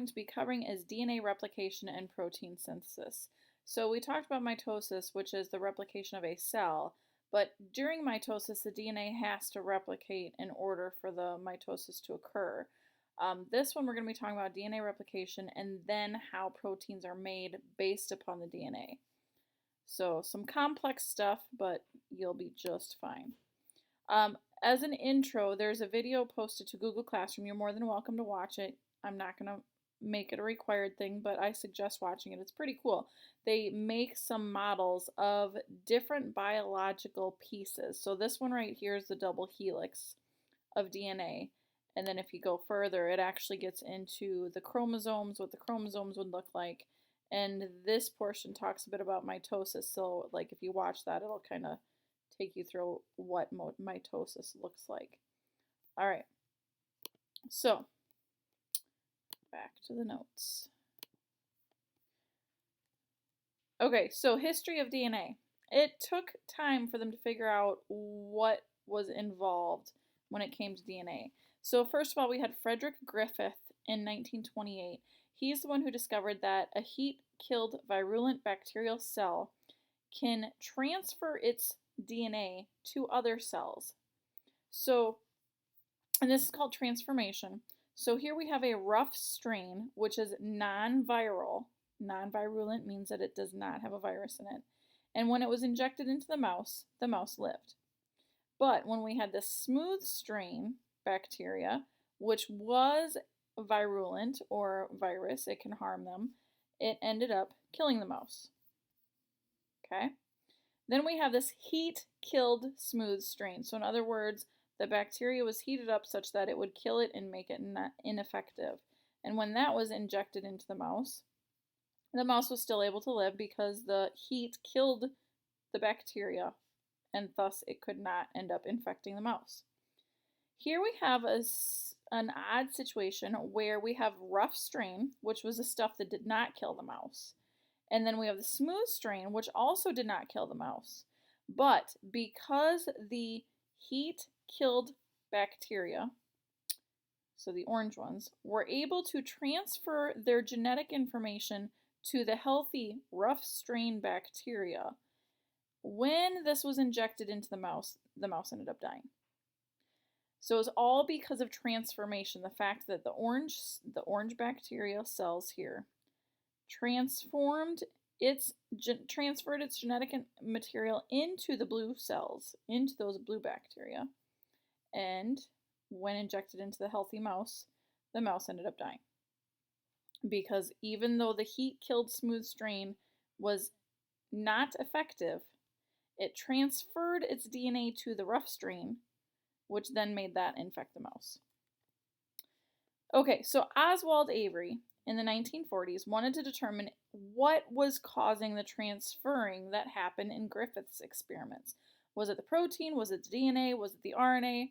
going to be covering is DNA replication and protein synthesis. So we talked about mitosis, which is the replication of a cell, but during mitosis, the DNA has to replicate in order for the mitosis to occur. This one we're going to be talking about DNA replication and then how proteins are made based upon the DNA. So some complex stuff, but you'll be just fine. As an intro, there's a video posted to Google Classroom. You're more than welcome to watch it. I'm not going to make it a required thing, but I suggest watching it. It's pretty cool. They make some models of different biological pieces. So this one right here is the double helix of DNA. And then if you go further, it actually gets into the chromosomes, what the chromosomes would look like. And this portion talks a bit about mitosis. So like if you watch that, it'll kind of take you through what mitosis looks like. All right. So back to the notes. Okay, so history of DNA. It took time for them to figure out what was involved when it came to DNA. So first of all, we had Frederick Griffith in 1928. He's the one who discovered that a heat-killed virulent bacterial cell can transfer its DNA to other cells. So, and this is called transformation. So here we have a rough strain, which is non-viral. Non-virulent means that it does not have a virus in it. And when it was injected into the mouse lived. But when we had the smooth strain bacteria, which was virulent or virus, it can harm them, it ended up killing the mouse. Okay? Then we have this heat-killed smooth strain. So in other words, the bacteria was heated up such that it would kill it and make it ineffective. And when that was injected into the mouse was still able to live because the heat killed the bacteria and thus it could not end up infecting the mouse. Here we have an odd situation where we have rough strain, which was the stuff that did not kill the mouse. And then we have the smooth strain, which also did not kill the mouse. But because the heat killed bacteria, so the orange ones, were able to transfer their genetic information to the healthy rough strain bacteria, when this was injected into the mouse ended up dying. So it's all because of transformation, the fact that the orange bacterial cells here transferred its genetic material into the blue cells, into those blue bacteria, and when injected into the healthy mouse, the mouse ended up dying. Because even though the heat-killed smooth strain was not effective, it transferred its DNA to the rough strain, which then made that infect the mouse. Okay, so Oswald Avery in the 1940s wanted to determine what was causing the transferring that happened in Griffith's experiments. Was it the protein? Was it the DNA? Was it the RNA?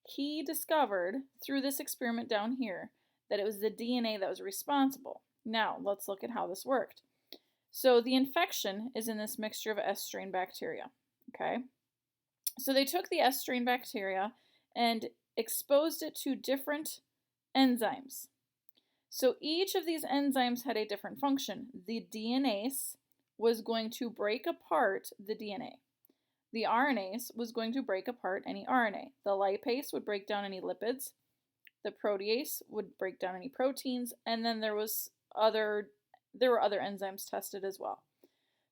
He discovered through this experiment down here that it was the DNA that was responsible. Now, let's look at how this worked. So the infection is in this mixture of S strain bacteria, okay? So they took the S strain bacteria and exposed it to different enzymes. So each of these enzymes had a different function. The DNase was going to break apart the DNA. The RNase was going to break apart any RNA. The lipase would break down any lipids. The protease would break down any proteins, and then there were other enzymes tested as well.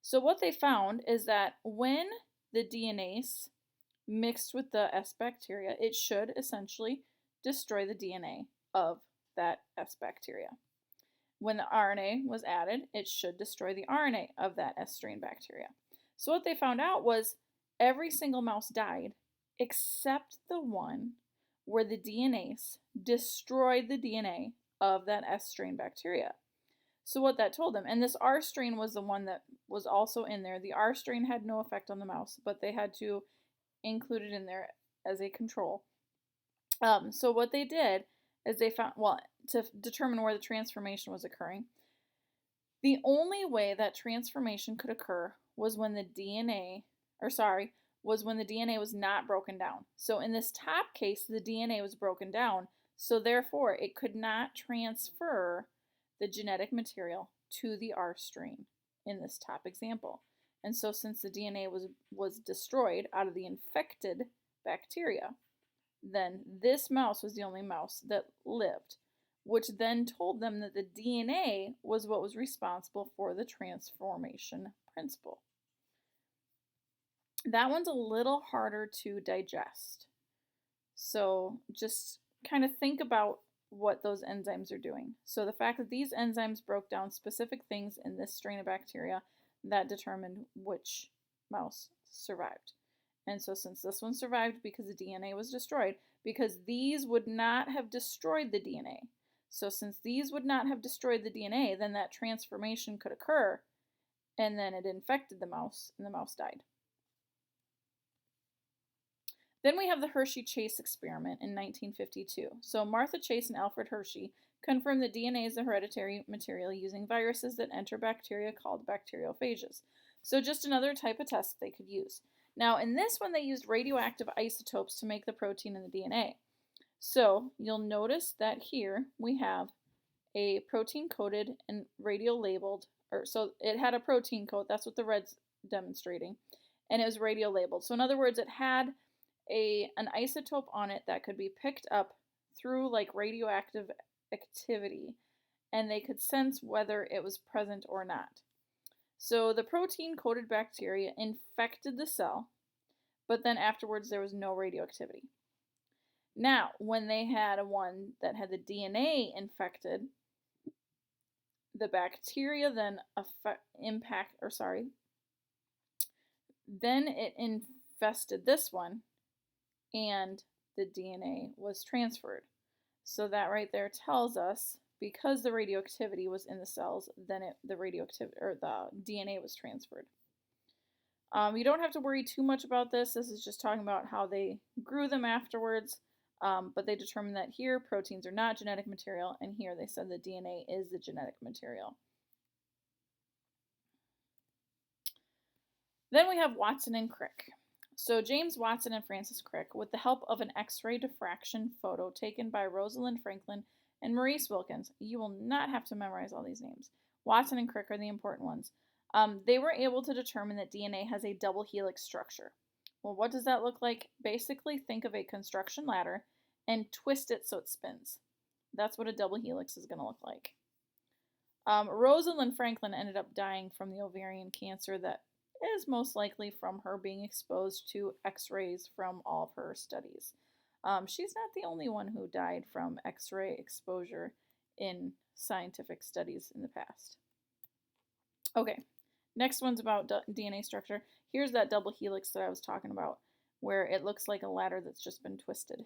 So what they found is that when the DNase mixed with the S bacteria, it should essentially destroy the DNA of that S bacteria. When the RNA was added, it should destroy the RNA of that S strain bacteria. So what they found out was every single mouse died except the one where the DNase destroyed the DNA of that S strain bacteria. So what that told them, and this R strain was the one that was also in there. The R strain had no effect on the mouse, but they had to include it in there as a control. So what they did is they found, well, to determine where the transformation was occurring, the only way that transformation could occur was when the DNA was not broken down. So in this top case, the DNA was broken down, so therefore it could not transfer the genetic material to the R strain in this top example. And so since the DNA was destroyed out of the infected bacteria, then this mouse was the only mouse that lived, which then told them that the DNA was what was responsible for the transformation principle. That one's a little harder to digest. So just kind of think about what those enzymes are doing. So the fact that these enzymes broke down specific things in this strain of bacteria, that determined which mouse survived. And so since this one survived because the DNA was destroyed, because these would not have destroyed the DNA. So since these would not have destroyed the DNA, then that transformation could occur, and then it infected the mouse, and the mouse died. Then we have the Hershey-Chase experiment in 1952. So Martha Chase and Alfred Hershey confirmed that DNA is the hereditary material using viruses that enter bacteria called bacteriophages. So just another type of test they could use. Now in this one they used radioactive isotopes to make the protein in the DNA. So you'll notice that here we have a protein coated and radio labeled, so it had a protein coat, that's what the red's demonstrating, and it was radio labeled. So in other words, it had an isotope on it that could be picked up through like radioactive activity, and they could sense whether it was present or not. So the protein-coated bacteria infected the cell, but then afterwards there was no radioactivity. Now, when they had one that had the DNA infected, the bacteria then then it infested this one, and the DNA was transferred. So that right there tells us, because the radioactivity was in the cells, then the DNA was transferred. You don't have to worry too much about this. This is just talking about how they grew them afterwards. But they determined that here proteins are not genetic material, and here they said the DNA is the genetic material. Then we have Watson and Crick. So James Watson and Francis Crick, with the help of an X-ray diffraction photo taken by Rosalind Franklin and Maurice Wilkins, you will not have to memorize all these names. Watson and Crick are the important ones. They were able to determine that DNA has a double helix structure. Well, what does that look like? Basically, think of a construction ladder and twist it so it spins. That's what a double helix is going to look like. Rosalind Franklin ended up dying from the ovarian cancer that is most likely from her being exposed to X-rays from all of her studies. She's not the only one who died from X-ray exposure in scientific studies in the past. Okay, next one's about DNA structure. Here's that double helix that I was talking about, where it looks like a ladder that's just been twisted.